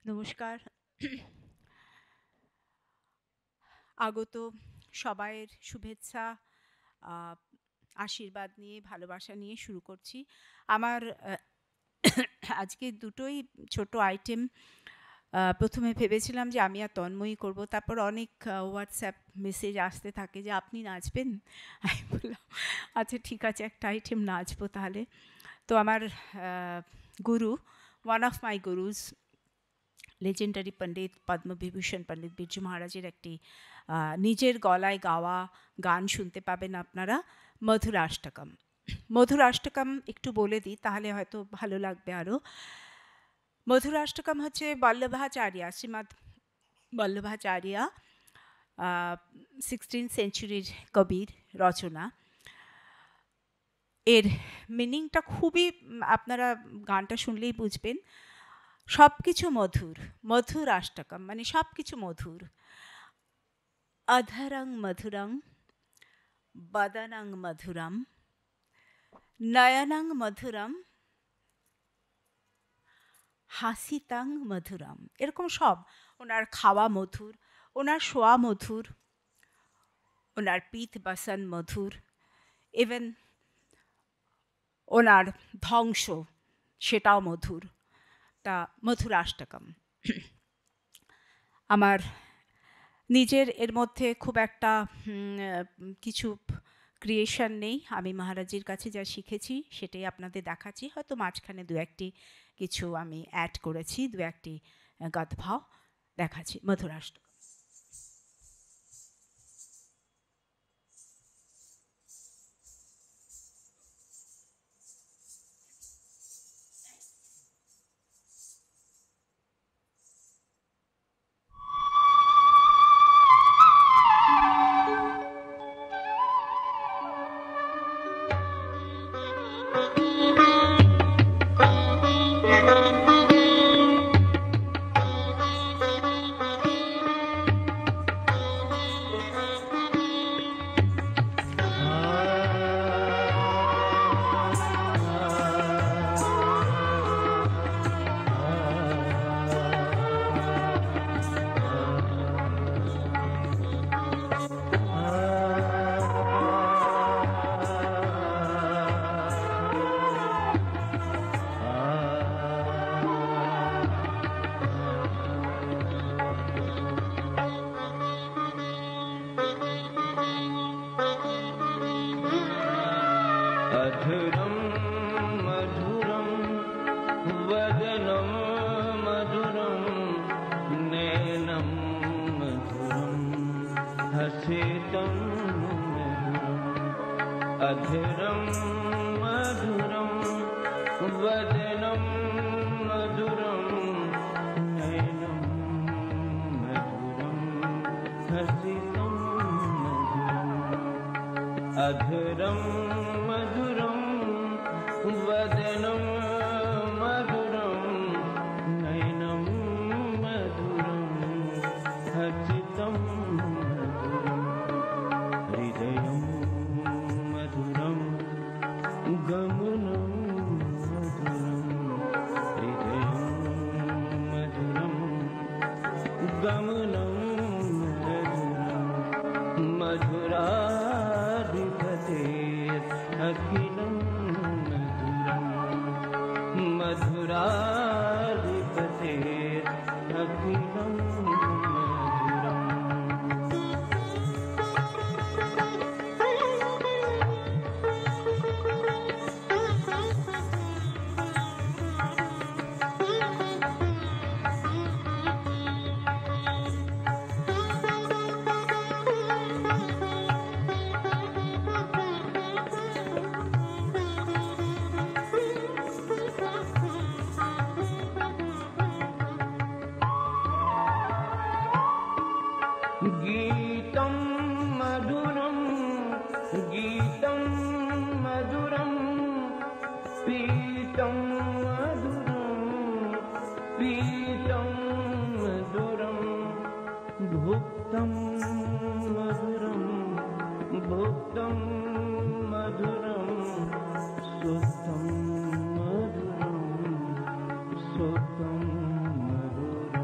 নমস্কার। আগত সবাইয়ের শুভেচ্ছা, আ আশীর্বাদ নিয়ে, ভালোবাসা নিয়ে শুরু করছি। আমার আজকে দুটোই ছোট আইটেম। ১ম এ ভেবেছিলাম যে আমি আর তন্ময়ী করব। তারপর অনেক WhatsApp মেসেজ আসতে থাকে যে, "আপনি নাচবেন?" আমি বললাম, "আচ্ছা ঠিক আছে, একটা আইটেম নাচবো তাহলে।" তো আমার আ গুরু, one of my gurus, legendary Pandit Padma Vibhushan Pandit Birju মহারাজের একটি নিজের গলায় গাওয়া গান শুনতে পাবেন আপনারা, মধুরাষ্টকম। মধুরাষ্টকম একটু বলে দিই, তাহলে হয়তো ভালো লাগবে আরও। মধুরাষ্টকম হচ্ছে বল্লভাচার্য, শ্রীমৎ বল্লভাচার্য, 16th সেঞ্চুরির কবির রচনা। এর মিনিংটা খুবই, আপনারা গানটা শুনলেই বুঝবেন। সব কিছু মধুর, মধুরাষ্টকম মানে সব কিছু মধুর। অধরং মধুরং, বদনং মধুরম, নয়নং মধুরম, হাসিতং মধুরম। এরকম সব। ওনার খাওয়া মধুর, ওনার শোয়া মধুর, ওনার পিত বসন মধুর, ইভেন ওনার ধ্বংস সেটাও মধুর। তা মধুরাষ্টকম। আমার নিজের এর মধ্যে খুব একটা কিছু ক্রিয়েশন নেই। আমি মহারাজের কাছে যা শিখেছি সেটাই আপনাদের দেখাচ্ছি। হয়তো মাঝখানে দু একটি কিছু আমি অ্যাড করেছি, দু একটি গতভাও দেখাচ্ছি। মধুরাষ্টক। अधुरं मधुरं वदनं मधुरं नयनं मधुरं हसितं मधुरम् अधुरं मधुरं वदनं मधुरं नयनं मधुरं हसितं मधुरम् अधुरं मधुरं वदनं मधुरं नयनं मधुरं हसितं मधुरं हृदयं मधुरं गमनं मधुरं हृदयं मधुरं गमनं मधुरं मधुराधिपतेर् अखिलं मधुरं मधुराधिपतेर् अखिलं मधुरम् गीतं मधुरं गीतं मधुरं पीतं मधुरं पीतं मधुरं भुक्तं मधुरं भुक्तं मधुरं सुप्तं मधुरं सुप्तं मधुरम्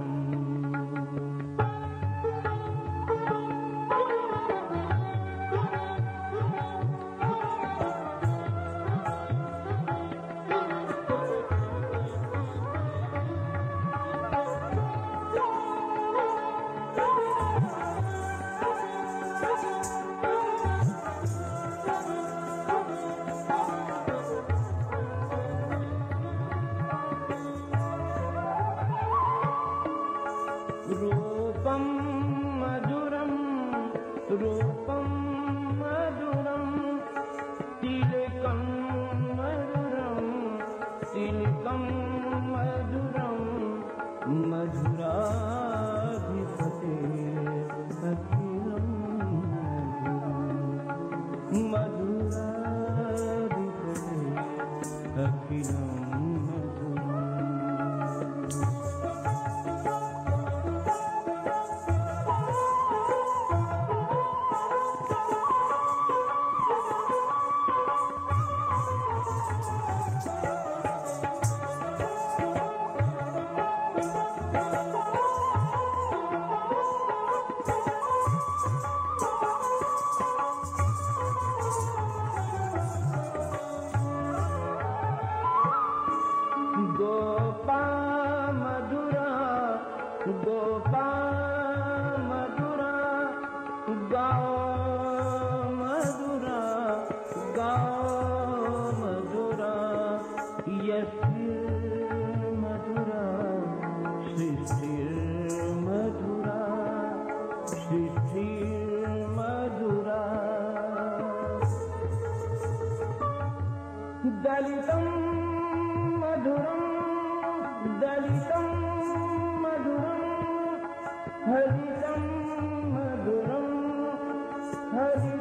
मधुराधिपते अखिलं दलितं मधुरं दलितं मधुरं हरितं मधुरं हरि